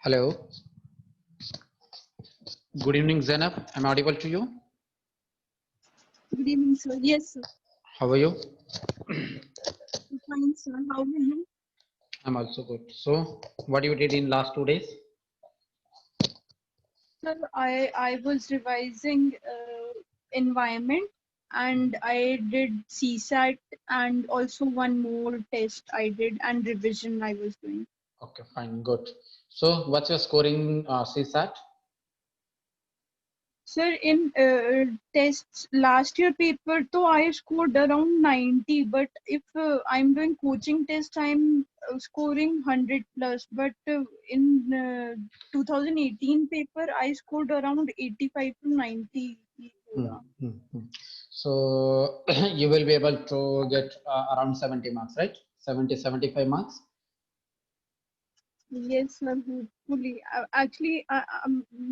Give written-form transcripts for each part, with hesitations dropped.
Hello. Good evening, Zainab. I'm audible to you. Good evening, sir. Yes, sir. How are you? I'm fine, sir. How are you? I'm also good. So, what you did in last 2 days? Sir, I was revising environment and I did CSAT and also one more test I did and revision I was doing. Okay, fine, good. So, what's your scoring CSAT? Sir, in tests last year paper, though I scored around 90, but if I'm doing coaching test, I'm scoring 100 plus. But in 2018 paper, I scored around 85 to 90. Hmm, hmm, hmm. So, you will be able to get around 70 marks, right? 70, 75 marks. Yes sir, hopefully actually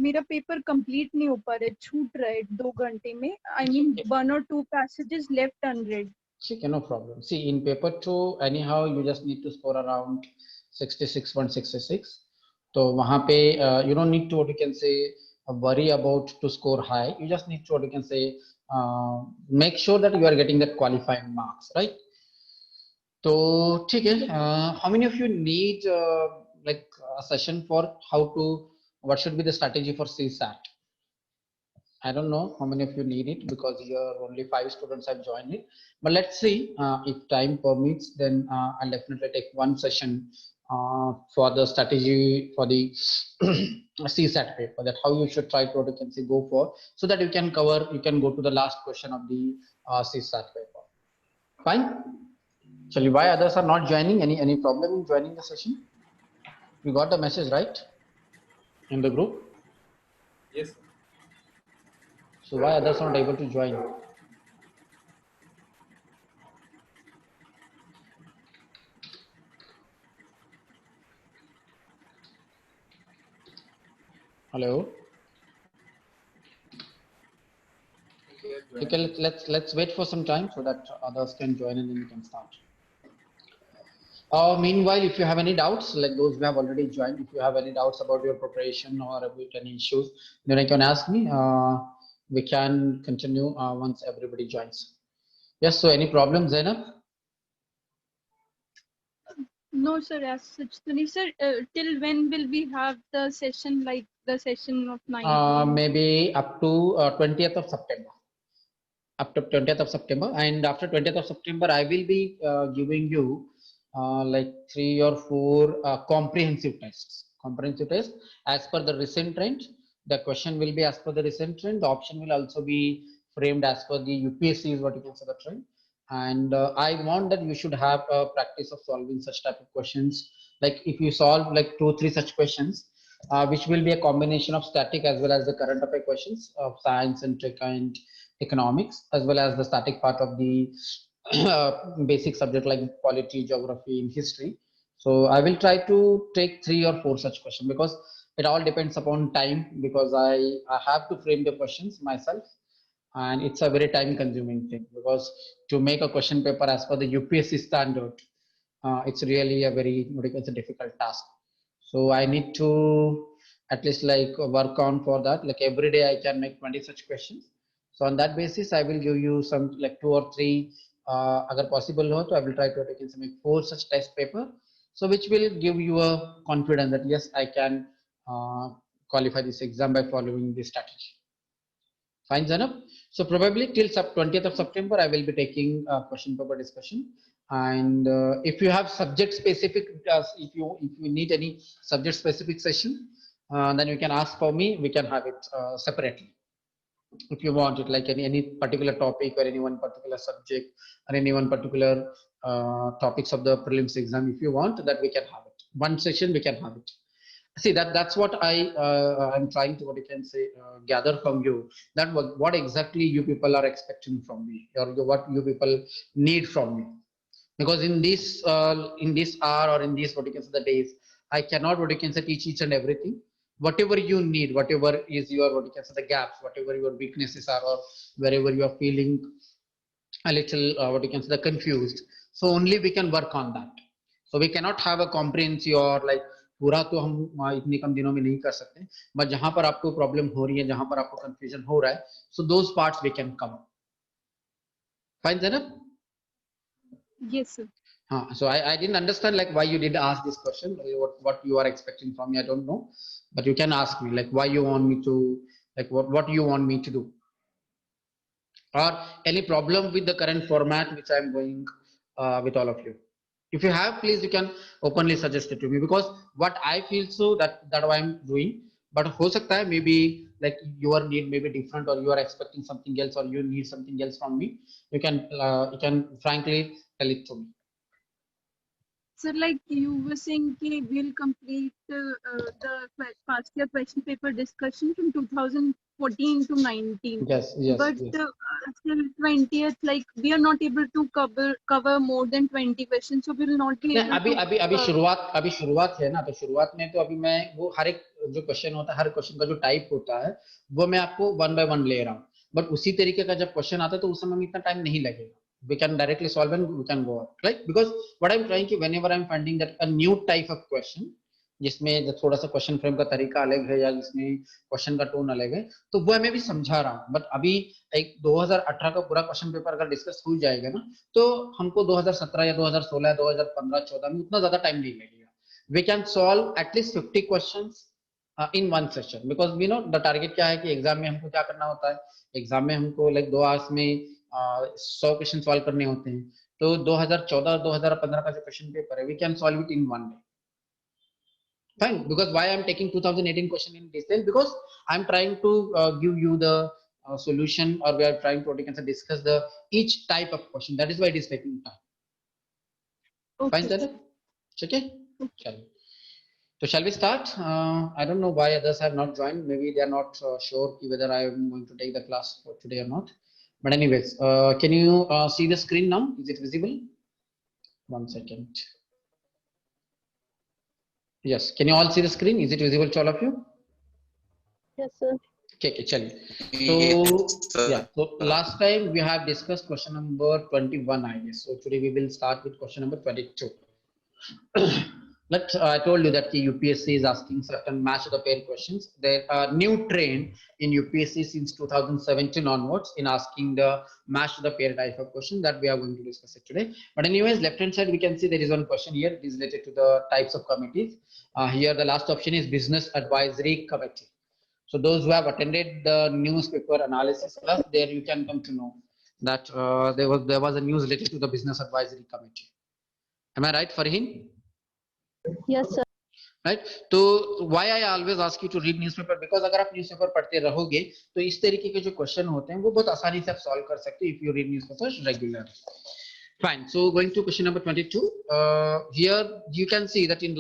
मेरा paper complete नहीं हो पा रहा है, छूट रहा है 2 घंटे में. I mean 1 or 2 passages left unread. Okay, no problem. See, in paper 2, anyhow, you just need to score around 66.66. So, वहाँ पे you don't need to, what you can say, worry about to score high. You just need to, what you can say, make sure that you are getting that qualifying marks, right? तो ठीक है. How many of you need like a session for how to, what should be the strategy for CSAT? I don't know how many of you need it because here only 5 students have joined it. But let's see if time permits, then I'll definitely take one session for the strategy for the CSAT paper, that how you should try to, what you can say, go for, so that you can cover, you can go to the last question of the CSAT paper. Fine. Shall why others are not joining? Any problem in joining the session? You got the message, right? In the group? Yes. So why others are not able to join? Hello? Okay, let's wait for some time so that others can join and then we can start. Meanwhile, if you have any doubts, like those who have already joined, if you have any doubts about your preparation or about any issues, then you can ask me. We can continue once everybody joins. Yes, so any problems, Zainab? No sir, as such sir, till when will we have the session, like the session of 9? Maybe up to 20th of September. Up to 20th of September, and after 20th of September, I will be giving you like 3 or 4 comprehensive tests. Comprehensive tests as per the recent trend. The question will be as per the recent trend. The option will also be framed as per the UPSC is what you can say the trend. And I want that you should have a practice of solving such type of questions. Like if you solve like 2 or 3 such questions, which will be a combination of static as well as the current affair questions of science and tech and economics, as well as the static part of the basic subject like polity, geography, and history. So I will try to take 3 or 4 such questions because it all depends upon time, because I have to frame the questions myself, and it's a very time consuming thing because to make a question paper as per the UPSC standard, it's really a very, what you can say, difficult task. So I need to at least like work on for that. Like every day I can make 20 such questions. So on that basis, I will give you some like 2 or 3. Agar possible ho, so I will try to make 4 such test paper. So which will give you a confidence that yes, I can qualify this exam by following this strategy. Fine, Zanab. So probably till 20th of September, I will be taking a question paper discussion. And if you have subject specific, if you need any subject specific session, then you can ask for me. We can have it separately if you want it, like any particular topic or any one particular subject or any one particular topics of the prelims exam. If you want that, we can have it. One session we can have it. See that's what I'm trying to, what you can say, gather from you, that what exactly you people are expecting from me, or what you people need from me, because in this hour or in this, what you can say, the days, I cannot, what you can say, teach each and everything. Whatever you need, whatever is your, what you can say, the gaps, whatever your weaknesses are, or wherever you are feeling a little what you can say, the confused, so only we can work on that. So we cannot have a comprehensive or like पूरा तो हम इतने कम दिनों में नहीं कर सकते, but जहां पर आपको प्रॉब्लम हो रही है, जहां पर आपको कंफ्यूजन हो रहा है, so those parts we can cover. Fine Zainab? Yes, sir. So I didn't understand like why you did ask this question, what you are expecting from me, I don't know, but you can ask me like why you want me to, like what you want me to do, or any problem with the current format which I'm going with all of you. If you have, please you can openly suggest it to me, because what I feel, so that I'm doing, but ho sakta hai maybe like your need may be different, or you are expecting something else, or you need something else from me. You can frankly tell it to me. Sir, like you were saying, we'll complete the past year question paper discussion from 2014 to 19. Yes. But till 20th, like we are not able to cover more than 20 questions, so we will not be able to. अभी शुरुआत है ना, तो शुरुआत में तो अभी मैं वो हर एक जो क्वेश्चन होता है, हर क्वेश्चन का जो टाइप होता है, वो मैं आपको वन बाय वन ले रहा हूँ. बट उसी तरीके का जब क्वेश्चन आता है तो उस समय में इतना टाइम नहीं लगेगा. We can directly solve and we can go on, right? Because what I'm trying to, whenever I'm finding that a new type of question, जिसमें थोड़ा सा क्वेश्चन फ्रेम का तरीका अलग है, या जिसमें क्वेश्चन का टोन अलग है, तो वो मैं भी समझा रहा हूँ. बट अभी एक 2018 का पूरा क्वेश्चन पेपर अगर डिस्कस हो जाएगा ना, तो हमको 2017 या 2016 या 2015 14 में उतना ज्यादा टाइम नहीं लगेगा. We can solve at least 50 questions in one session, because we know the target क्या है कि एग्जाम में हमको क्या करना होता है. एग्जाम में हमको लाइक 2 आवर्स में 100 क्वेश्चन सॉल्व करने होते हैं. तो 2014-2015 का जो क्वेश्चन पेपर है, we can solve it in one day. Fine, because why I'm taking 2018 question in detail, because I'm trying to give you the solution, or we are trying to discuss the each type of question. That is why it is taking time. Okay. Fine, Zainab? Okay. So shall we start? I don't know why others have not joined. Maybe they are not sure whether I am going to take the class for today or not. But anyways, can you see the screen now? Is it visible? 1 second. Yes, can you all see the screen? Is it visible to all of you? Yes, sir. Okay, so yeah, so last time we have discussed question number 21, I guess. So today we will start with question number 22. I told you that the UPSC is asking certain match the pair questions. There are new trend in UPSC since 2017 onwards in asking the match the pair type of question that we are going to discuss it today. But anyways, left hand side we can see there is one question here. It is related to the types of committees. Here the last option is Business Advisory Committee. So those who have attended the newspaper analysis class, there you can come to know that there was a news related to the Business Advisory Committee. Am I right, Farheen? Yes, sir. Right. तो why I always ask you to read newspaper, because अगर आप newspaper पढ़ते रहोगे तो इस तरीके के जो क्वेश्चन होते हैं वो बहुत आसानी से आप सॉल्व कर सकते हैं if you read newspaper regularly. Fine. So going to question number 22. Here you can see that in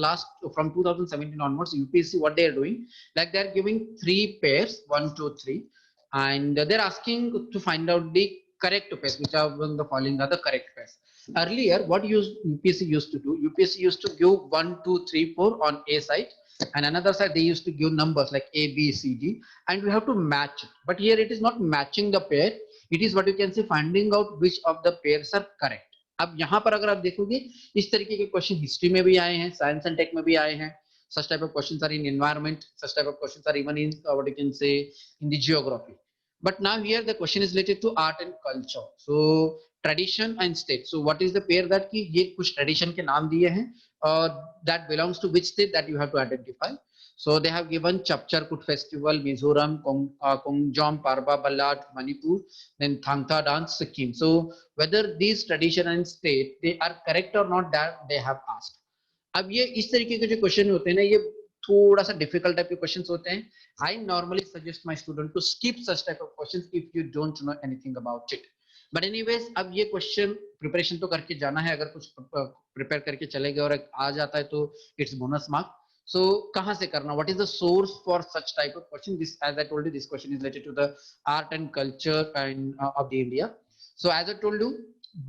from 2017 onwards, UPSC what they are doing, like they are giving 3 pairs, 1, 2, 3, and they're asking to find out the correct pairs, which are the following are the correct pairs. Earlier, what UPSC used to do? UPSC used to give 1, 2, 3, 4 on A side, and another side they used to give numbers like A, B, C, D, and we have to match it. But here it is not matching the pair. It is what you can say finding out which of the pairs are correct. अब यहाँ पर अगर आप देखोगे इस तरीके के question history में भी आए हैं, साइंस एंड टेक में भी आए हैं. Such type of questions are in environment. Such type of questions are even in what you can say in the geography. But now here the question is related to art and culture. So tradition and state. So what is the pair that कि ये कुछ tradition के नाम दिए हैं और that belongs to which state that you have to identify. So they have given Chapchar-Kut festival, Mizoram, Kongjom, Parba, Ballad, Manipur, then Thangta dance, Sikkim. So whether these tradition and state they are correct or not, that they have asked. अब ये इस तरीके के जो question होते हैं ना, ये थोड़ा सा डिफिकल्ट टाइप के क्वेश्चंस होते हैं. I normally suggest my student to skip such type of questions if you don't know anything about it. But anyways, अब ये क्वेश्चन प्रिपरेशन तो करके जाना है. अगर कुछ प्रिपेयर करके चले गए और आ जाता है तो इट्स बोनस मार्क. So कहाँ से करना? What is the source for such type of question? This, as I told you, this question is related to the art and culture and of the India. So as I told you,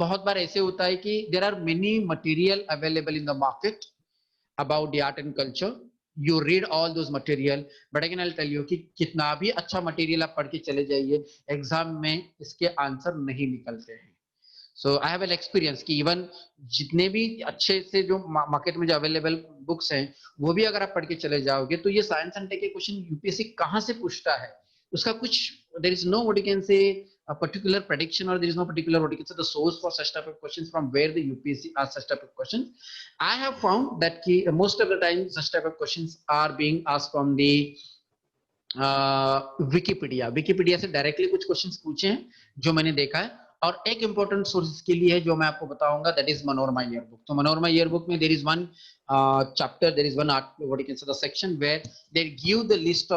बहुत बार ऐसे होता है कि there are many material available in the market about the art and culture. You read all those material, but again I'll tell you कि कितना भी अच्छा material आप पढ़ के चले जाइए, एग्जाम में इसके आंसर नहीं निकलते हैं. सो आई हैव एन एक्सपीरियंस कि इवन जितने भी अच्छे से जो मार्केट में जो अवेलेबल बुक्स हैं वो भी अगर आप पढ़ के चले जाओगे तो ये साइंस एंड टेक के क्वेश्चन यूपीएससी कहाँ से पूछता है उसका कुछ there is no what you can say a particular prediction or there is no particular what you can say the source for such type of questions from where the UPSC asks such type of questions. I have found that most of the time such type of questions are being asked from the Wikipedia से directly कुछ questions पूछे हैं जो मैंने देखा है और एक इंपॉर्टेंट सोर्स के लिए है जो मैं आपको बताऊंगा दैट इज मनोरमा ईयरबुक. तो मनोरमा ईयरबुक में there is one chapter there is one what you can say the section where they give the list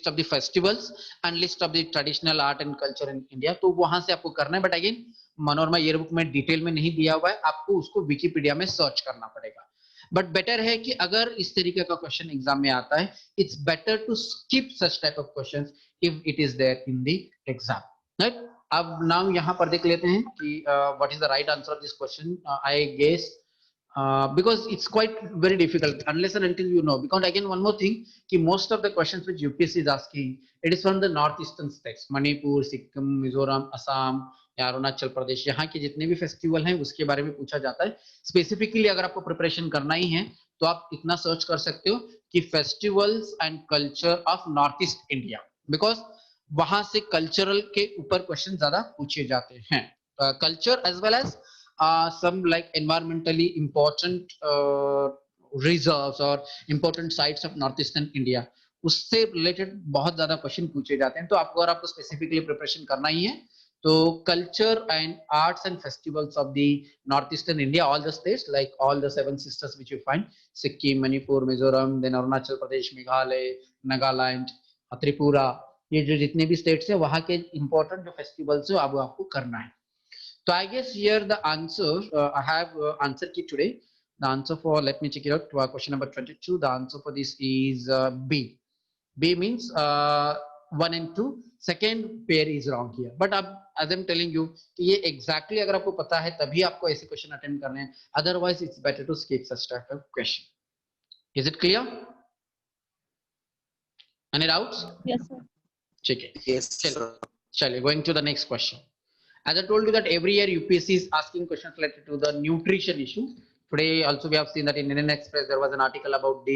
of the festivals and list of the traditional art and culture in India. तो वहां से आपको करना है but again Manorama yearbook में detail में नहीं दिया हुआ है आपको उसको विकिपीडिया में सर्च करना पड़ेगा. बट बेटर है कि अगर इस तरीके का क्वेश्चन एग्जाम में आता है it's better to skip such type of questions if it is there in the exam. Right. अब नाउ यहां पर देख लेते हैं कि what is the right answer of this question. I guess because it's quite very difficult unless and until you know, because again one more thing कि most of the questions which UPSC is asking it is from the northeastern states Manipur Sikkim Mizoram Assam या अरुणाचल प्रदेश. यहाँ के जितने भी festival हैं उसके बारे में पूछा जाता है. स्पेसिफिकली अगर आपको प्रिपरेशन करना ही है तो आप इतना सर्च कर सकते हो कि festivals and culture of north east India because वहां से कल्चरल के ऊपर क्वेश्चन ज्यादा पूछे जाते हैं. Culture as well as some like environmentally important reserves or important sites of northeastern India उससे रिलेटेड बहुत ज्यादा क्वेश्चन पूछे जाते हैं. तो आपको अगर आपको स्पेसिफिकली प्रिपरेशन करना ही है तो culture and arts and festivals of the north eastern India all the states like all the 7 sisters which you find Sikkim Manipur Mizoram then Arunachal Pradesh Meghalaya Nagaland Tripura ये जो जितने भी स्टेट्स है वहां के इंपॉर्टेंट जो फेस्टिवल्स है अब आपको करना है. So I guess here the answer I have answer key today. The answer for let me check it out. Question number 22. The answer for this is B. B means 1 and 2. Second pair is wrong here. But अब as I'm telling you कि ये exactly अगर आपको पता है तभी आपको ऐसे question attend करने हैं. Otherwise it's better to skip such type of question. Is it clear? Any doubts? Yes, sir. Check it. Yes, sir. Chaliye, going to the next question. As I told you that every year UPSC is asking questions related to the nutrition issue. Today also we have seen that in Indian Express there was an article about the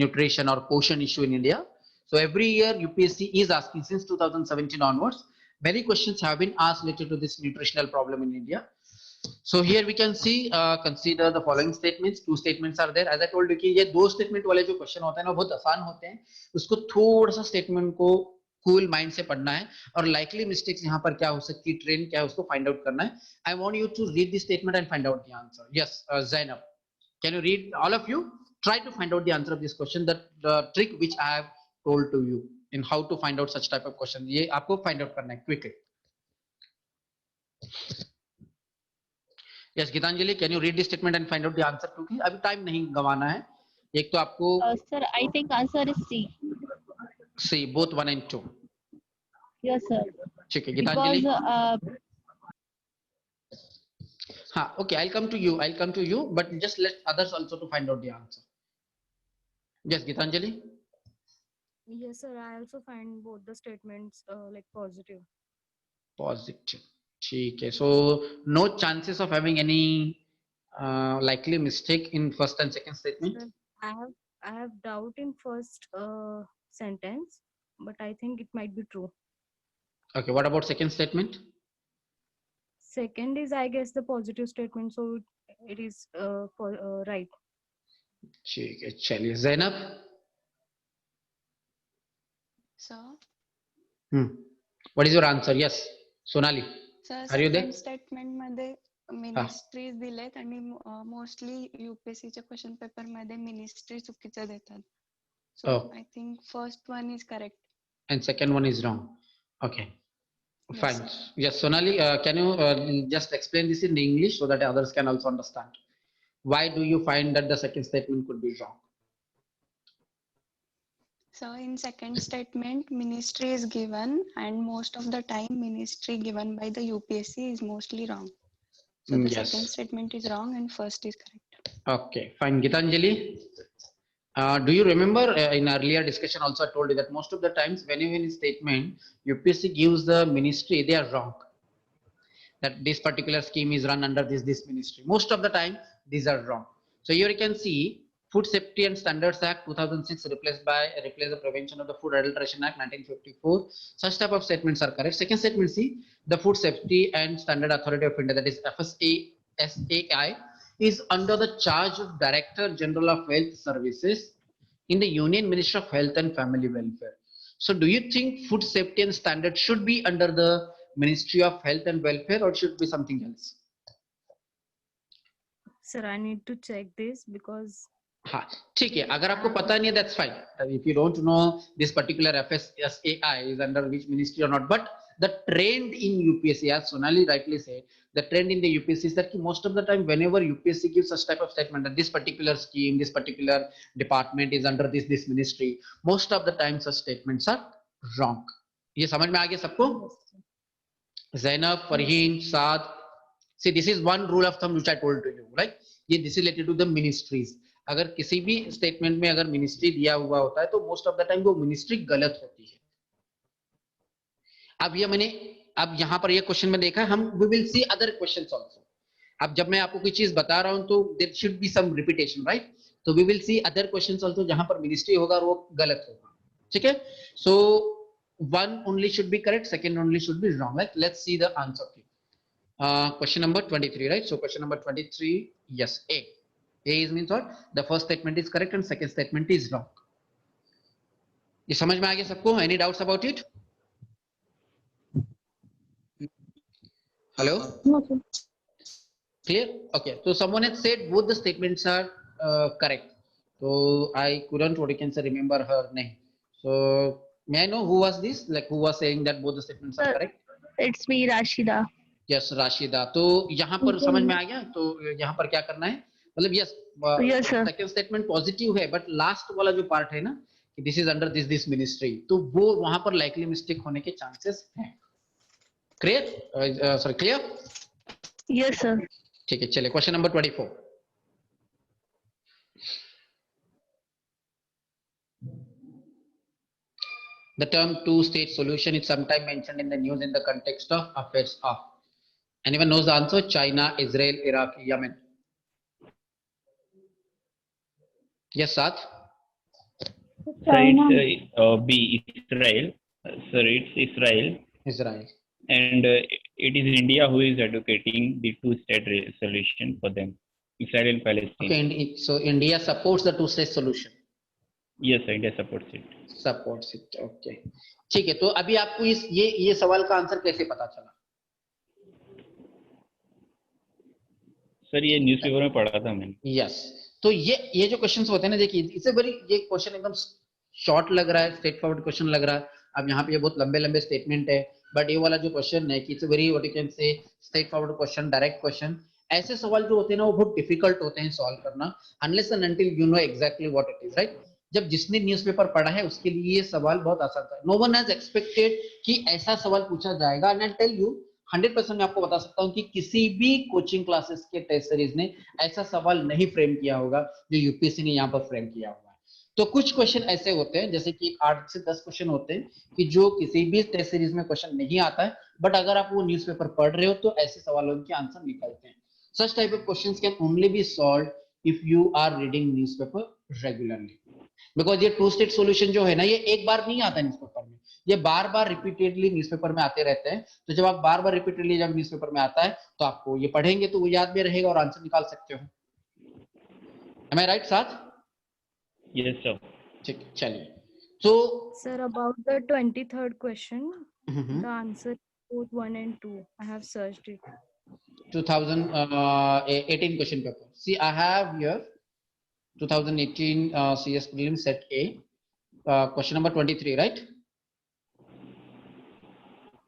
nutrition or portion issue in India. So every year UPSC is asking since 2017 onwards. Many questions have been asked related to this nutritional problem in India. So here we can see, consider the following statements. Two statements are there. As I told you कि ये दो statement वाले जो question होते हैं ना बहुत आसान होते हैं. उसको थोड़ा सा statement को कूल माइंड से पढ़ना है और लाइकली मिस्टेक्स यहाँ पर क्या हो सकती है ट्रेंड क्या है उसको फाइंड आउट करना है. I want you to read this statement and find out the answer. Yes Zainab, can you read all of you try to find out the answer of this question, the trick which I have told to you in how to find out such type of question. ये आपको find out करना है quickly. Yes Gitanjali, can you read this statement and find out the answer क्योंकि अभी time नहीं गंवाना है. एक तो आपको Sir, I think answer is C. C both 1 and 2. Yes, sir. ठीक है गीतांजलि. Because हाँ okay, I'll come to you but just let others also to find out the answer. Yes Gitanjali. Yes, sir. I also find both the statements like positive. Positive. ठीक है. So no chances of having any likely mistake in first and second statement. Sir, I have doubt in first sentence, but I think it might be true. Okay, what about second statement? Second is, I guess, the positive statement, so it is right. ठीक है चलिए. Zainab. Sir. What is your answer? Yes Sonali. Sir, Are you there? second statement मध्ये ministries दिलेत आणि mostly UPSC च्या question paper मध्ये ministry चुकीचं देतात. So I think first one is correct. And second one is wrong. Okay. Yes, Fine. sir. Yes Sonali, can you just explain this in English so that others can also understand? Why do you find that the second statement could be wrong? So in second statement, ministry is given, and most of the time, ministry given by the UPSC is mostly wrong. So the Yes. second statement is wrong, and first is correct. Okay, fine. Gitanjali, do you remember in earlier discussion also I told you that most of the times whenever in statement UPSC gives the ministry, they are wrong. that this particular scheme is run under this ministry. Most of the time, these are wrong. So here you can see Food Safety and Standards Act 2006 replaced the Prevention of the Food Adulteration Act 1954. Such type of statements are correct. Second statement, see the Food Safety and Standard Authority of India, that is FSSAI, is under the charge of Director General of Health Services in the Union Ministry of Health and Family Welfare. So do you think food safety and standards should be under the Ministry of Health and Welfare or should be something else? Sir, I need to check this because हाँ ठीक है, अगर आपको पता नहीं है that's fine. If you don't know this particular FSSAI is under which ministry or not, but the trend in UPSC, as Sonali rightly said, the trend in the UPSC is that most of the time whenever UPSC gives such type of statement that this particular scheme, this particular department is under this ministry, most of the time such statements are wrong. ये समझ में आ गया सबको? Zainab, Farheen, Saad. See, this is one rule of thumb which I told to you, right? ये this is related to the ministries. अगर किसी भी statement में अगर मिनिस्ट्री दिया हुआ होता है तो मोस्ट ऑफ द टाइम वो मिनिस्ट्री गलत होती है. अब ये मैंने अब यहाँ पर ये क्वेश्चन में देखा, हम we will see other questions also. अब जब मैं आपको कोई चीज बता रहा हूं तो there should be some repetition, right? तो we will see other questions also जहां पर मिनिस्ट्री होगा और वो गलत होगा. ठीक है? सो one only should be correct, second only should be wrong. Like let's see the answer. Question number 23, right? So question number 23, yes, A. A is means what? The first statement is correct and second statement is wrong. ये समझ में आ गया सबको? Any doubts about it? Hello? No, sir. Clear? Okay. So someone had said both the statements are correct. So I couldn't, what you can say, remember her name. So may I know who was this? Like who was saying that both the statements are correct? It's me, Rashida. Yes Rashida. तो यहाँ पर समझ में आ गया. तो यहाँ पर क्या करना है, मतलब यस सेकंड स्टेटमेंट पॉजिटिव है बट लास्ट वाला जो पार्ट है ना कि this is under this ministry, तो वो वहां पर लाइकली मिस्टेक होने के चांसेस हैं. Clear? Sorry, clear? Yes, sir. ठीक है, चलिए question number 24. The term two-state solution is sometimes mentioned in the news in the context of affairs of. Anyone knows the answer? China, Israel, Iraq, Yemen. Yes, Saad? Sir, it's B, Israel. Sir, it's Israel. Israel. And it is India who is advocating the two-state solution for them. Israel and Palestine. Okay, so India supports the two-state solution. Yes, sir, India supports it. Supports it. Okay. ठीक है, तो अभी आपको ये सवाल का answer कैसे पता चला? सर ये न्यूज़पेपर में पढ़ा था मैंने. यस. तो ये जो क्वेश्चंस होते हैं ना, देखिए इससे बड़ी ये क्वेश्चन एकदम शॉर्ट लग रहा है, स्ट्रेट फॉरवर्ड क्वेश्चन लग रहा है. अब यहाँ पे ये बहुत लंबे स्टेटमेंट है, बट ये वाला जो क्वेश्चन है कि it's very what you can से straight forward question, direct question. ऐसे सवाल जो होते हैं ना वो बहुत डिफिकल्ट होते हैं सॉल्व करना unless and until you know exactly what it is, right? जब जिसने न्यूज़पेपर पढ़ा है उसके लिए ये सवाल बहुत आसान था. नो वन हैज एक्सपेक्टेड कि ऐसा सवाल पूछा जाएगा. एंड आई टेल यू 100% मैं आपको बता सकता हूं कि किसी भी कोचिंग क्लासेस के टेस्ट सीरीज ने ऐसा सवाल नहीं फ्रेम किया होगा जो यूपीएससी ने यहाँ पर फ्रेम किया हुआ है. तो कुछ क्वेश्चन ऐसे होते हैं जैसे कि 8 से 10 क्वेश्चन होते हैं कि जो किसी भी टेस्ट सीरीज में क्वेश्चन नहीं आता है, बट अगर आप वो न्यूज़पेपर पढ़ रहे हो तो ऐसे सवालों के आंसर निकलते हैं. Such type of questions can only be solved if you are reading newspaper regularly. Because ये टू स्टेट सॉल्यूशन जो है ना, ये एक बार नहीं आता न्यूज़पेपर में, ये बार बार रिपीटेडली न्यूज़पेपर में आते रहते हैं. तो जब आप बार बार रिपीटेडली जब न्यूज़पेपर में आता है तो आपको ये पढ़ेंगे तो वो याद भी रहेगा और आंसर निकाल सकते हो. Am I right, Saad? Yes, sir. ठीक, चलिए. So sir, about the 23rd question, the answer is both 1 and 2. I have searched it. 2018 question paper. See, I have here 2018 CS Prelims Set A, question number 23, right?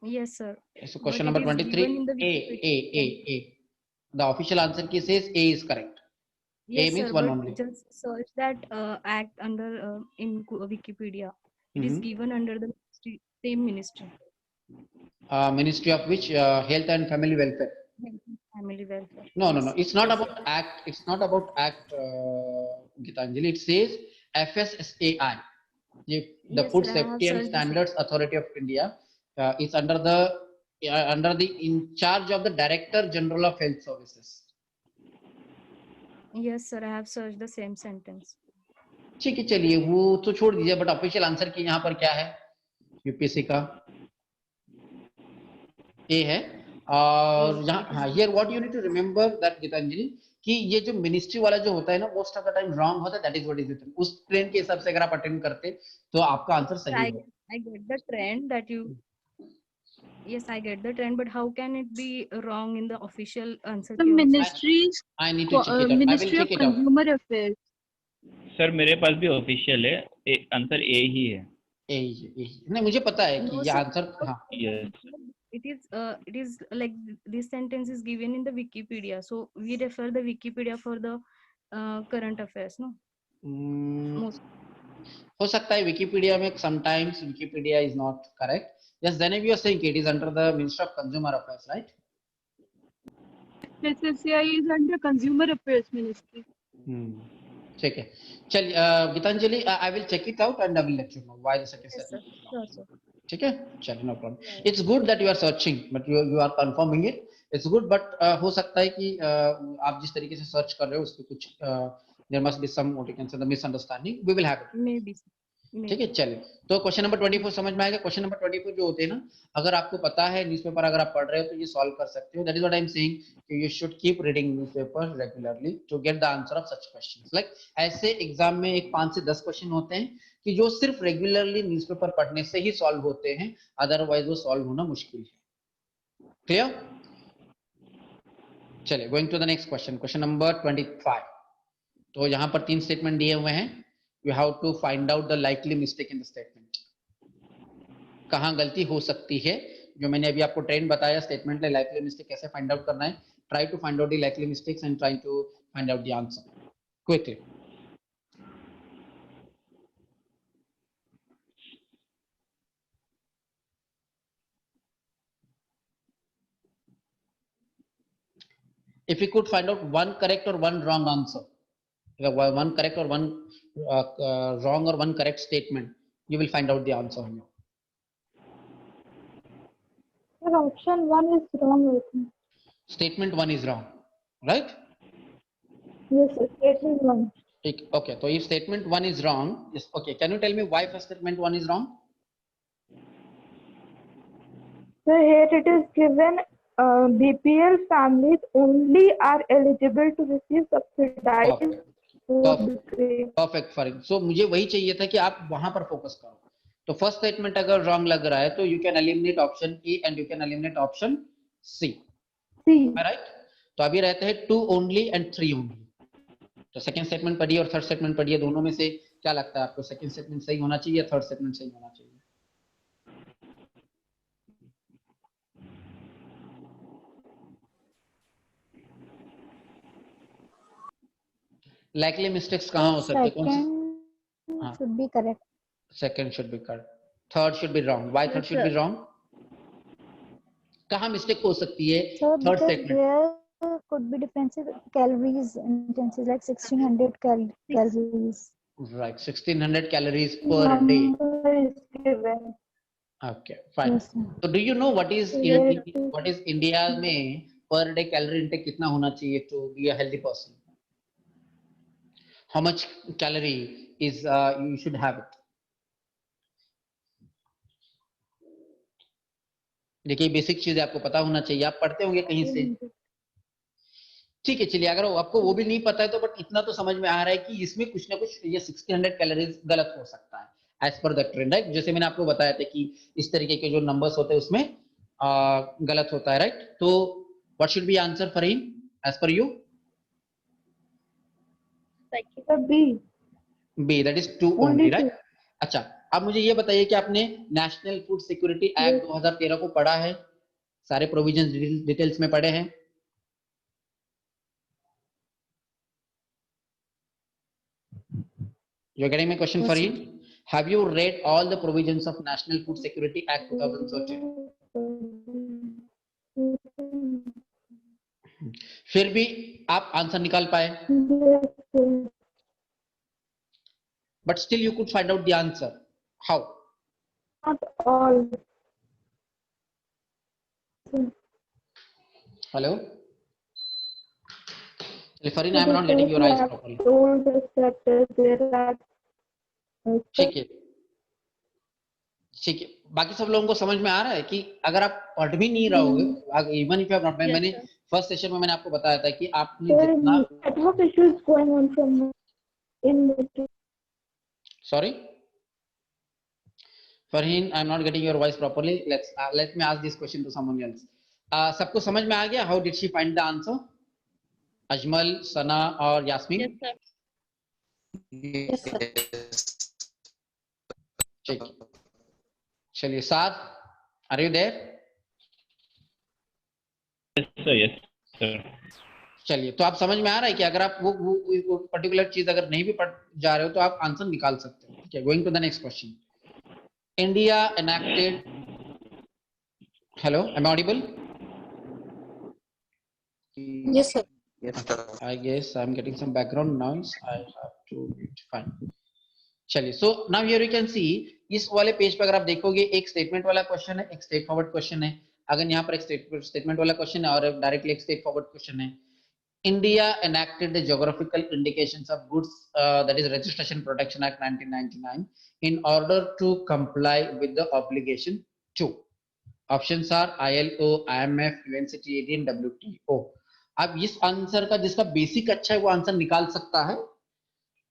Yes, sir. So question But number it is 23, given in the A. The official answer key says A is correct. Yes, A means sir, one but only. just search that act under in Wikipedia. It is given under the same ministry. Ministry of which? Health and Family Welfare. Health and Family Welfare. No. Yes. It's not about act. It's not about act, Gitanjali. It says FSSAI. The Yes, Food sir, I have Safety and searched the Standards Authority of India. It's under the under the in charge of the Director General of Health Services. Yes, sir. I have searched the same sentence. ठीक है, चलिए वो तो छोड़ दीजिए, but official answer की यहाँ पर क्या है यूपीएससी का? ए है। और यहाँ हाँ, here what you need to remember that Gitanjali कि ये जो मिनिस्ट्री वाला जो होता है ना, most of the time wrong होता है, that is what is written. उस ट्रेन के हिसाब से अगर आप अटेंड करते तो आपका आंसर सही होगा। I get the trend that you. Yes, I get the trend, but how can it be wrong in the official answer The key also? ministries, I need to check it out. I will Ministry of check it out. Consumer Affairs. Sir मेरे पास भी official है, answer A ही है। नहीं, मुझे पता है कि No, ये sir. आंसर हाँ yes It is like this sentence is given in the Wikipedia, so we refer the Wikipedia for the current affairs, no? Most. हो सकता है विकिपीडिया में sometimes Wikipedia is not correct. Yes, then you are saying it is under the ministry of consumer affairs, right? SSCI is under Consumer Affairs Ministry. ठीक है, चलिए Gitanjali, I will check it out and I will let you know why the second Yes, sir. Statement. Sure, sir. ठीक है, चलिए, no problem. It's good that you are searching, but you are confirming it, it's good. But हो सकता है कि आप जिस तरीके से सर्च कर रहे हो उसके कुछ there must be some what you can say the misunderstanding, we will have it. Maybe. ठीक है, चलिए, तो क्वेश्चन नंबर 24 समझ में आएगा। क्वेश्चन नंबर 24 जो होते हैं ना, अगर आपको पता है न्यूज़पेपर अगर आप पढ़ रहे हो तो ये सॉल्व कर सकते हो। That is what I am saying कि you should keep reading newspaper regularly to get the answer of such questions. Like ऐसे एग्जाम में एक 5 से 10 क्वेश्चन होते हैं कि जो सिर्फ रेगुलरली न्यूज़पेपर पढ़ने से ही सॉल्व होते हैं, अदरवाइज वो सॉल्व होना मुश्किल है। क्लियर? चलिए, going to the next question, question number 25। तो यहाँ पर 3 स्टेटमेंट दिए हुए हैं। You have to find out the likely mistake in the statement. कहाँ गलती हो सकती है, जो मैंने अभी आपको ट्रेंड बताया स्टेटमेंट में likely mistake कैसे फाइंड आउट करना है। Try to find out the likely mistakes and try to find out the answer quickly. If you could find out one correct or one wrong answer, one correct or one wrong or one correct statement, you will find out the answer here. Sir, option 1 is wrong, I think. Statement 1 is wrong, right? Yes, sir. Statement 1. Okay, so if statement 1 is wrong, yes, okay, can you tell me why first statement 1 is wrong? So here it is given BPL families only are eligible to receive subsidized food. Perfect, Farid. So मुझे वही चाहिए था कि आप वहां पर focus करो। तो फर्स्ट स्टेटमेंट अगर रॉन्ग लग रहा है तो you can eliminate option A and you can eliminate option C, right? तो अभी रहते हैं 2 ओनली एंड 3 ओनली। तो सेकंड स्टेटमेंट पढ़िए और थर्ड स्टेटमेंट पढ़िए, दोनों में से क्या लगता है आपको, सेकंड स्टेटमेंट सही होना चाहिए या थर्ड स्टेटमेंट सही होना चाहिए? likely mistakes कहाँ हो सकते हैं, कौन से? Second should be correct. Second should be correct, third should be wrong. Why third should be wrong? कहाँ मिस्टेक हो सकती है third statement? There could be differences calories intensities like 1600 calories. Right, 1600 calories per day. Number is given. Okay, fine. Yes, sir. So do you know what is India में per day calorie intake कितना होना चाहिए to be a healthy person? How much calorie is you should have it? देखिए, basic चीज आपको पता होना चाहिए, आप पढ़ते होंगे कहीं से। ठीक है, चलिए, अगर आपको वो भी नहीं पता है तो बट इतना तो समझ में आ रहा है कि इसमें कुछ ना कुछ ये 1600 कैलोरीज गलत हो सकता है as per the trend, right? जैसे मैंने आपको बताया था कि इस तरीके के जो नंबर्स होते हैं उसमें गलत होता है, राइट? तो what should be answer for him as per you? B, that is 2 only, right? अच्छा, अब मुझे ये बताइए कि आपने नेशनल फूड सिक्योरिटी एक्ट 2013 को पढ़ा है? सारे प्रोविजंस डिटेल्स में पढ़े हैं? You're getting my question, Yes, Farid? Have you read all the provisions of National Food Security Act 2013? फिर भी आप आंसर निकाल पाए? But still you could find out the answer. How? Not all. Hello Fareen, I am not getting your eyes properly. told us that there are ठीक है, ठीक है. बाकी सब लोगों को समझ में आ रहा है कि अगर आप पढ़ भी नहीं रहोगे, even if you have not, Yes, मैंने sir. फर्स्ट सेशन में मैंने आपको बताया था कि आपने there जितना, are ad hoc issues going on from in between. sorry Farheen, I am not getting your voice properly. Let me ask this question to someone else. सबको समझ में आ गया? How did she find the answer? Ajmal, सना और Yasmin. Yes, sir. Yes, sir. ठीक, चलिए. साथ, are you there? Yes, sir. Yes, sir. चलिए, तो आप समझ में आ रहा है कि अगर आप वो पर्टिकुलर चीज अगर नहीं भी पढ़ जा रहे हो तो आप आंसर निकाल सकते हो. ठीक है, going to the next question. India enacted, hello, am I audible? Yes, sir. I guess I'm getting some background noise. I have to fine. चलिए, so now here you can see, इस वाले page पे अगर आप देखोगे एक statement वाला question है, एक स्ट्रेट फॉरवर्ड क्वेश्चन है. अगर यहाँ पर एक स्टेटमेंट वाला क्वेश्चन है और डायरेक्टली एक स्ट्रेट फॉरवर्ड क्वेश्चन है. India enacted the Geographical Indications of Goods, that is Registration Protection Act 1999, in order to comply with the obligation to. Options are ILO, IMF, UNCTAD and WTO. अब इस answer का जिसका basic अच्छा है वो answer निकाल सकता है.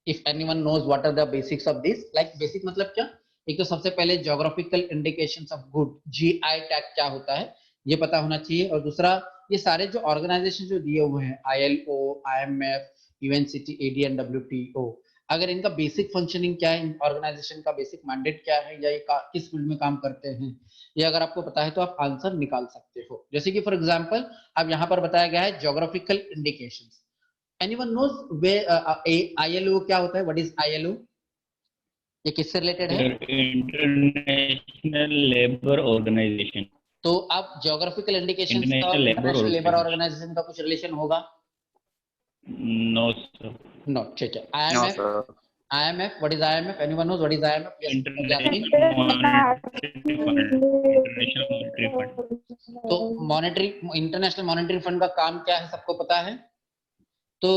If anyone knows what are the basics of this, like basic मतलब क्या? एक तो सबसे पहले Geographical Indications of Good, GI tag क्या होता है ये पता होना चाहिए. और दूसरा, ये सारे जो ऑर्गेनाइजेशन जो दिए हुए हैं, ILO, IMF, UNCTAD and WTO, अगर इनका बेसिक फंक्शनिंग क्या है, ऑर्गेनाइजेशन का बेसिक मैंडेट क्या है, या ये किस फील्ड में काम करते हैं, ये अगर आपको पता है तो आप आंसर निकाल सकते हो. जैसे कि फॉर एग्जांपल अब यहाँ पर बताया गया है ज्योग्राफिकल इंडिकेशंस. एनीवन नोज वे ILO क्या होता है? What is ILO? ये किससे रिलेटेड है? International labour organization. तो आप ज्योग्राफिकल इंडिकेशंस का इंटरनेशनल लेबर ऑर्गेनाइजेशन का कुछ रिलेशन होगा? No sir. नो. ठीक है. IMF, what is IMF? Anyone knows what is IMF? Yes. International monetary fund. तो मॉनेटरी, इंटरनेशनल मॉनेटरी फंड का काम क्या है सबको पता है? तो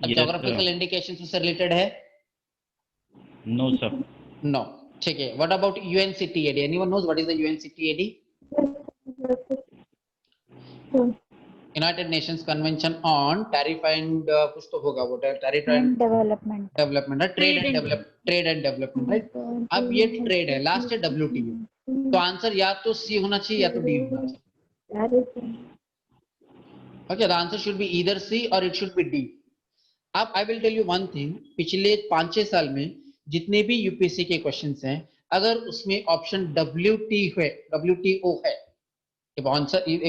ज्योग्राफिकल इंडिकेशन से रिलेटेड है? No sir. नो. ठीक है. What about UNCTAD? Anyone knows what is the UNCTAD? United nations convention on tariff and कुछ तो होगा वो, tariff and Development. Trade and development, right? अब ये ट्रेड है, लास्ट है WTO. तो आंसर या तो सी होना चाहिए या तो डी होना चाहिए. Okay, the answer should be either C or it should be D. अब I will tell you one thing, पिछले 5-6 साल में जितने भी यूपीएससी के क्वेश्चंस हैं, अगर उसमें ऑप्शन WTO है, if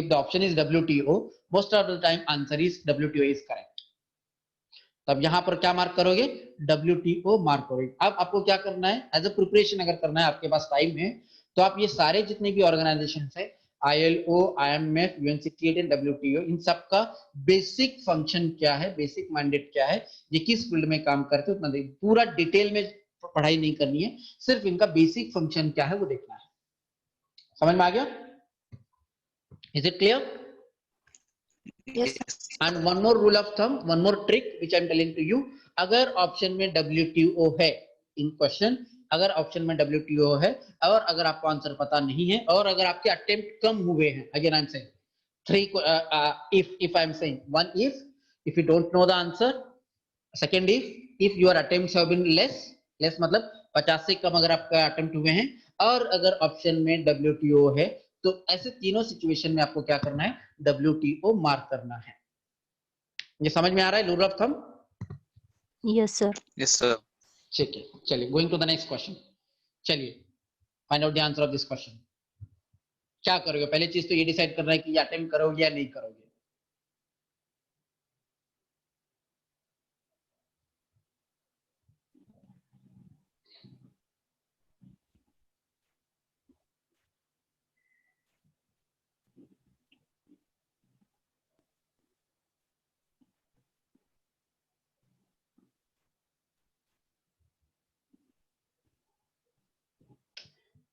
the option is WTO, most of the time answer is WTO is correct. तब यहां पर क्या मार्क करोगे? WTO मार्क करोगे. अब आपको क्या करना है, एज अ प्रिपरेशन अगर करना है, आपके पास टाइम है, तो आप ये सारे जितने भी ऑर्गेनाइजेशन है, ILO, IMF, UNCTAD and WTO, इन सब का बेसिक फंक्शन क्या है, बेसिक मैंडेट क्या है, ये किस फील्ड में काम करते हैं, उतना पूरा डिटेल में पढ़ाई नहीं करनी है, सिर्फ इनका बेसिक फंक्शन क्या है वो देखना है. समझ में आ गया? Is it clear? Yes. And one more rule of thumb, one more trick which I am telling to you. अगर ऑप्शन में WTO है इन क्वेश्चन, अगर ऑप्शन में WTO है और अगर आपको आंसर पता नहीं है और अगर आपके अटेम्प्ट कम हुए हैं, again I am saying three, if I am saying one, if you don't know the answer, second if your attempts have been less मतलब 50 से कम अगर आपका अटेम्प्ट हुए हैं, और अगर ऑप्शन में WTO है, तो ऐसे तीनों सिचुएशन में आपको क्या करना है? WTO मार्क करना है. ये समझ में आ रहा है rule of thumb? Yes, sir. Yes, sir. ठीक है, चलिए going to the next question. चलिए find out the answer of this question. क्या करोगे? पहले चीज तो ये डिसाइड करना है कि अटेम्प्ट करोगे या नहीं करोगे.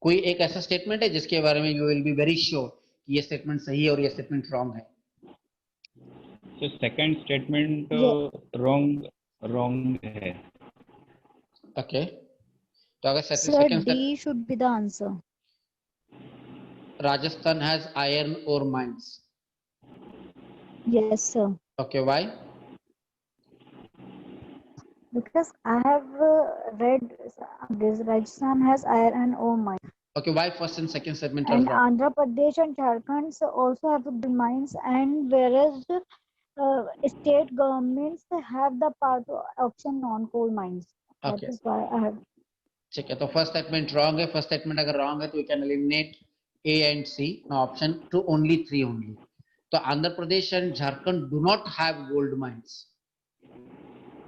कोई एक ऐसा स्टेटमेंट है जिसके बारे में you will be very sure कि ये स्टेटमेंट सही है और ये स्टेटमेंट रॉन्ग है? So second statement wrong है. Okay. तो अगर Sir, second D should be the answer. Rajasthan has iron ore mines. Yes, sir. Okay, why? Because I have read this Rajasthan has iron ore mine. Okay, why first and second statement are And wrong? Andhra Pradesh and Jharkhand also have the mines, and whereas state governments have the part option non-coal mines. Okay. That is why I have. ठीक है, तो first statement wrong है. First statement अगर wrong है तो we can eliminate A and C. Now option 2 only 3 only. So Andhra Pradesh and Jharkhand do not have gold mines.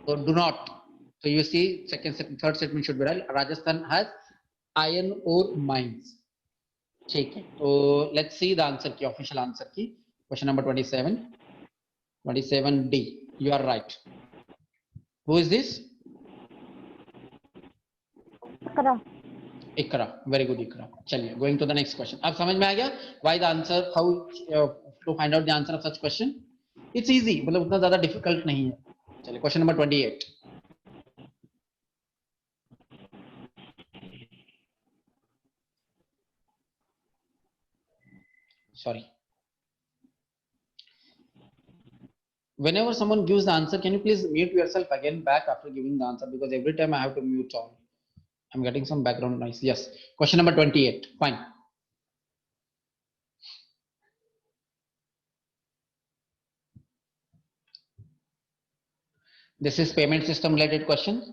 So do not. So you see, third statement should be right. Rajasthan has iron ore mines. ठीक है, तो let's see the answer की official answer की. Question number 27D. You are right. Who is this? Ikra. Very good, Ikra. चलिए, going to the next question. अब समझ में आ गया why the answer, how to find out the answer of such question? It's easy, मतलब उतना ज़्यादा difficult नहीं है. चलिए, question number 28. Sorry. Whenever someone gives the answer, can you please mute yourself again back after giving the answer, because every time I have to mute all. I'm getting some background noise. Yes. Question number 28. Fine. This is payment system related question.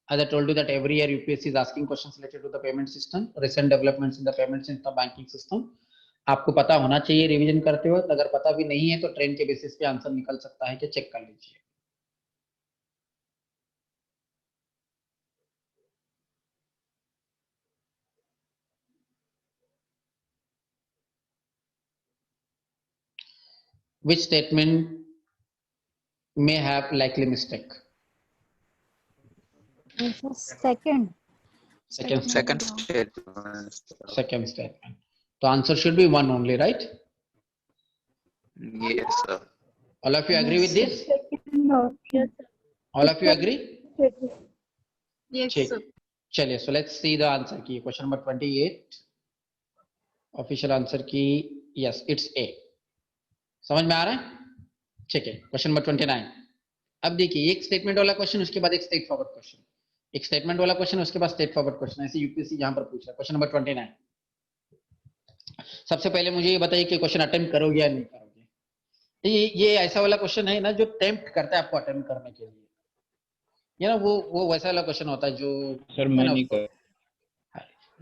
As I told you that every year UPSC is asking questions related to the payment system, recent developments in the payment system, banking system. आपको पता होना चाहिए revision करते वक्त. अगर पता भी नहीं है तो ट्रेंड के बेसिस पे आंसर निकल सकता है कि चेक कर लीजिए. Which statement may have likely mistake? Second. Second statement. Second statement. The answer should be 1 only, right? Yes, sir. All of you agree with this? No. Yes, All of you agree? Yes, ठीक. sir. चलिए, so let's see the answer की. Question number 28. Official answer की, yes, it's A. समझ में आ रहा है? ठीक है. Question number 29. अब देखिए, एक स्टेटमेंट वाला क्वेश्चन, उसके बाद एक स्ट्रेट फॉरवर्ड क्वेश्चन, एक स्टेटमेंट वाला क्वेश्चन, उसके बाद स्ट्रेट फॉरवर्ड क्वेश्चन. ऐसे यूपीएससी यहां पर पूछ रहा है. Question number 29. सबसे पहले मुझे ये बताइए कि क्वेश्चन अटेम्प्ट करोगे या नहीं करोगे. ये ऐसा वाला क्वेश्चन है ना जो टेम्प्ट करता है आपको अटेम्प्ट करने के लिए. ये ना वो वैसा वाला क्वेश्चन होता है जो सर मैं नहीं कर.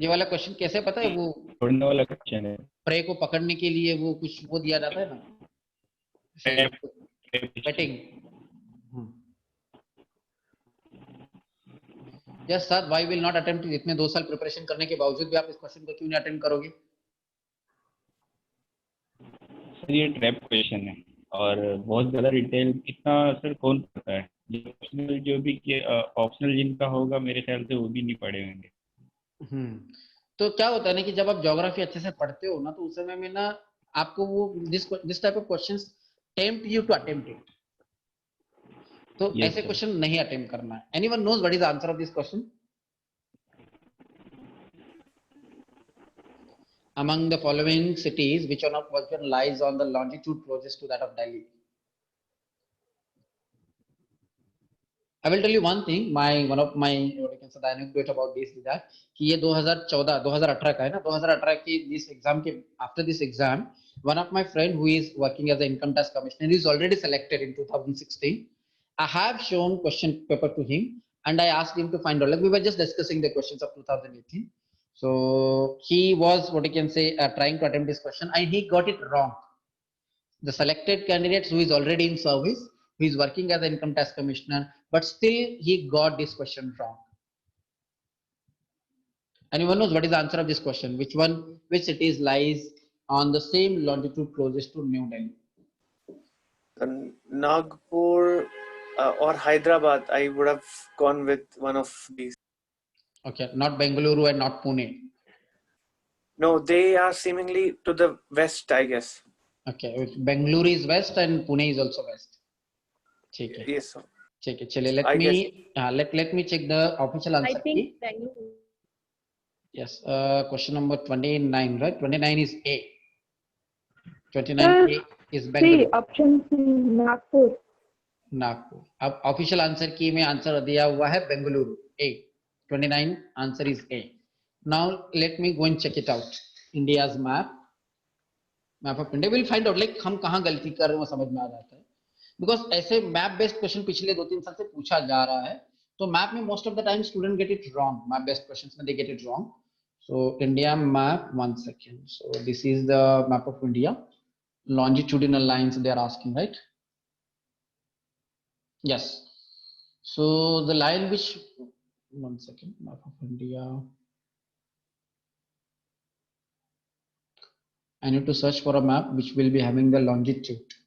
ये वाला क्वेश्चन कैसे पता है, वो छोड़ने वाला क्वेश्चन है. प्रे को पकड़ने के लिए वो कुछ वो दिया जाता है ना, batting. Yes sir, why will not attempt. इतने 2 साल प्रिपरेशन करने के बावजूद भी आप इस क्वेश्चन को क्यों नहीं अटेम्प्ट करोगे? सर ये ट्रैप क्वेश्चन है और बहुत ज्यादा डिटेल इतना सर कौन पता है. जो भी ऑप्शनल जिनका होगा मेरे ख्याल से वो भी नहीं पढ़े होंगे. तो क्या होता है ना कि जब आप ज्योग्राफी अच्छे से पढ़ते हो ना, तो उस समय में ना आपको वो this type of questions tempt you to attempt it. तो ऐसे क्वेश्चन नहीं अटेम्प्ट करना है. Anyone knows what is the answer of this question? Among the following cities, which one lies on the longitude closest to that of Delhi? I will tell you one thing. One of my what you can say the anecdote about this is that कि ये 2018 का है ना. 2018 की this exam के after this exam, one of my friend who is working as an income tax commissioner is already selected in 2016. I have shown question paper to him and I asked him to find out. Like we were just discussing the questions of 2018. So he was what you can say trying to attempt this question and he got it wrong. The selected candidate who is already in service, who is working as an income tax commissioner, but still he got this question wrong. Anyone knows what is the answer of this question? Which cities lies on the same longitude closest to New Delhi? Nagpur or Hyderabad. I would have gone with one of these. Okay, not Bengaluru and not Pune. No, they are seemingly to the west, I guess. Okay, Bengaluru is west and Pune is also west. ठीक है, Yes, sir. ठीक है, चलिए let I me guess. let me check the official I answer think key. Bangalore. Yes, question number 29, right? 29 is A. 29A is Bengaluru. option C, Nagpur. Nagpur. अब official answer की में answer दिया हुआ है Bengaluru. A. 29 answer is A. Now let me go and check it out. India's map of India will find out like हम कहाँ गलती कर रहे हैं वो समझ में आ जाता है. बिकॉज ऐसे मैप बेस्ड क्वेश्चन पिछले 2-3 साल से पूछा जा रहा है, तो मैप में most of the time student get it wrong. Map based questions में they get it wrong. So India map, 1 second. So this is the map of India. Longitudinal lines they are asking, right? Yes. So the line which, 1 second, map of India. I need to search for a map which will be having the longitude.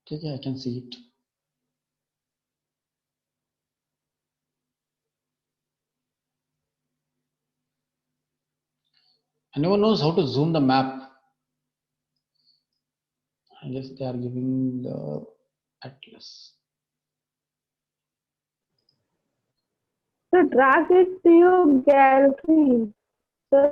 Okay, I can see it. Anyone knows how to zoom the map? I guess they are giving the atlas. So drag it to your gallery. So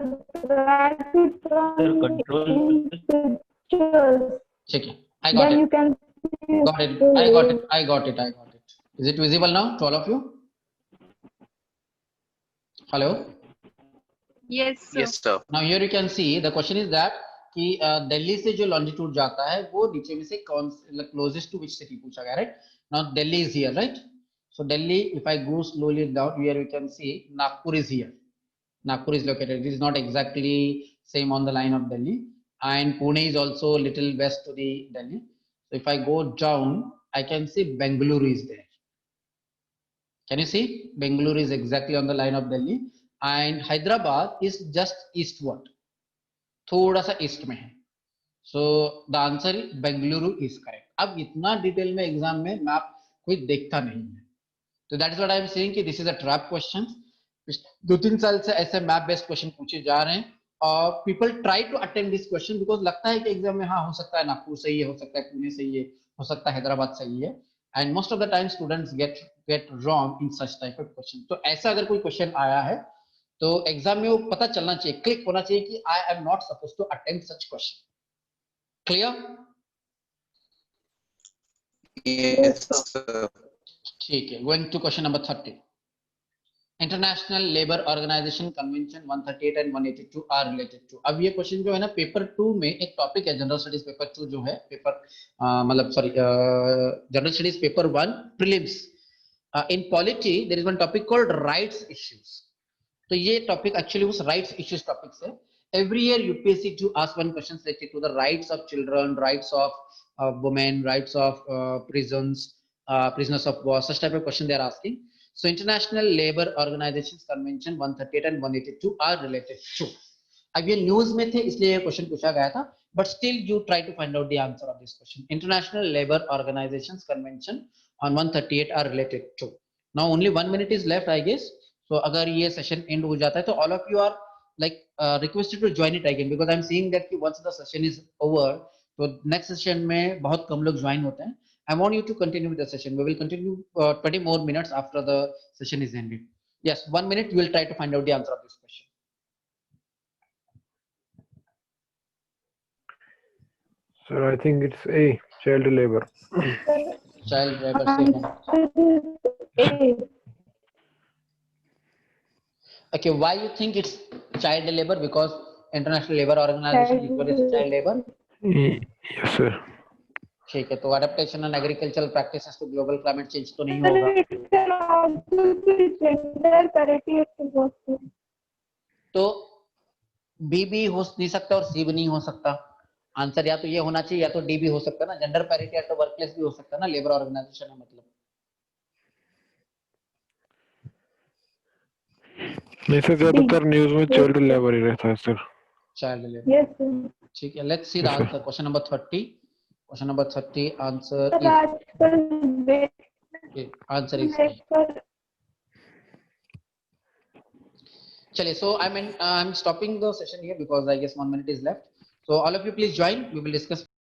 drag it from Sir, control. pictures. Check it. I got Then it. you can see Got it. I got it. I got it. I got it. Is it visible now to all of you? Hello. Yes, sir. Yes, sir. Now here you can see the question is that कि दिल्ली से जो longitude जाता है वो नीचे में से कौन क्लोजेस्ट टू विच सिटी पूछा गया, right? Now Delhi is here, right? So Delhi, if I go slowly down here you can see Nagpur is here. Nagpur is located. It is not exactly same on the line of Delhi, and Pune is also a little west to the Delhi. So if I go down, I can see Bengaluru is there. Can you see? Bengaluru is exactly on the line of Delhi, and Hyderabad is just eastward. थोड़ा सा east में है. So the answer Bengaluru is correct. अब इतना detail में exam में map कोई देखता नहीं है, तो that is what I am saying कि this is a trap question. 2-3 साल से ऐसे मैप बेस्ड क्वेश्चन पूछे जा रहे हैं और people try to attempt this question because लगता है कि एग्जाम में हाँ हो सकता है नागपुर सही है, हो सकता है पुणे सही है, हो सकता है हैदराबाद सही है, and most of the time students get wrong in such type of question. तो ऐसा अगर कोई क्वेश्चन आया है तो एग्जाम में वो पता चलना चाहिए, क्लिक होना चाहिए कि I am not suppose to attempt such question. Clear? Yes, sir. ठीक है. Going to question number 30. International labour organization convention 138 and 182 are related to. अब ये क्वेश्चन जो है ना पेपर 2 में एक टॉपिक है, जनरल स्टडीज पेपर 2 जो है पेपर मतलब sorry general studies paper 1 prelims. In polity there is one topic called rights issues. तो ये टॉपिक एक्चुअली उस राइट्स इश्यूज टॉपिक से. Every year UPSC to ask one question related to the rights of children, rights of women, rights of prisoners of war, such type of question they are asking. So International Labour Organizations Convention 138 and 182 are related to. अब ये news में थे इसलिए ये question पूछा गया था, but still you try to find out the answer of this question. International Labour Organizations Convention on 138 are related to. Now only 1 minute is left, I guess. So अगर ये सेशन एंड हो जाता है तो all of you are like requested to join it again because I'm seeing that कि once the session is over तो next session में बहुत कम लोग ज्वाइन होते हैं. I want you to continue with the session. We will continue 20 more minutes after the session is ended. Yes, 1 minute. You will try to find out the answer of this question. Sir, I think it's A, child labor. Child labor. Okay, why you think it's child labor? Because International Labour Organization equals child labor. Yes, sir. ठीक है, तो adaptation and agricultural practices to global climate change तो नहीं होगा. तो B भी हो नहीं सकता और सी भी नहीं हो सकता. आंसर या तो ये होना चाहिए या तो डी भी हो सकता है ना. Gender parity at the workplace भी हो सकता है ना, लेबर ऑर्गेनाइजेशन है मतलब. नहीं सर, ज्यादातर न्यूज में चाइल्ड लेबर ही रहता है सर. Child labour. ठीक है, let's see the answer. Question number 30. Question number 30 answer answer is चलिए. So I'm stopping the session here because I guess 1 minute is left. So all of you please join. We will discuss